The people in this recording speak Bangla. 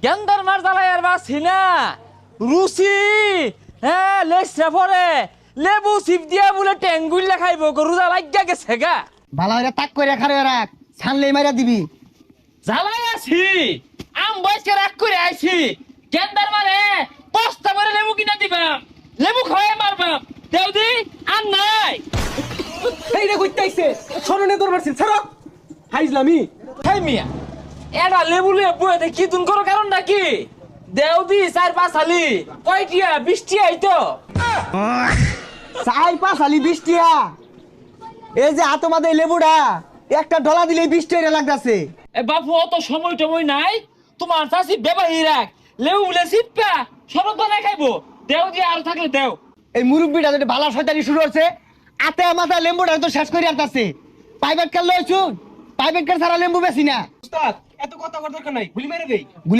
গেন্দার মার জ্বালাই আর বাসি না রুচি হ্যাঁ লেসরা পরে লেবু সিপ দিয়া বলে টেঙ্গুল খাইব গরু জ্বালাই গেছে গা ভালো হইরা তাক করে খারে রাখ ছানলেই মাইরা দিবি। জ্বালাই আছি আম বয়সকে রাগ করে আইছি গেন্দার মারে বস্তা ভরে লেবু কিনা দিবা লেবু খাওয়াই মারবা দেউদি আর নাই এই রে কইতাইছে সরনে তোর মারছিস ছাড়ো হাইজলামি। হাই মিয়া এটা লেবু লিয়ে বইতে কি তুন করো কারণটা কি দেউদি 4-5 আলি কয়টিয়া 20টি আইতো চাই পাঁচ আলি 20 টিয়া। এই যে হাতে মাঝে লেবুটা একটা ডলা দিলেই 20 টাকা লাগতাছে। এ বাপু অত সময় টময় নাই তোমার চাষি বেবাহি রাখ লেবু বলে সিপা শরৎ বানাই খাইবো দেও দিয়ে আর থাকলে দেও এই মুরব্বিটা যদি ভালো শয়তানি শুরু হচ্ছে আতে মাথা লেম্বুটা তো শেষ করে আনতাছে। প্রাইভেট কার লইছুন প্রাইভেট কার ছাড়া লেম্বু বেশি না। উস্তাদ এত কথা কর দরকার নাই গুলি মেরে দেই।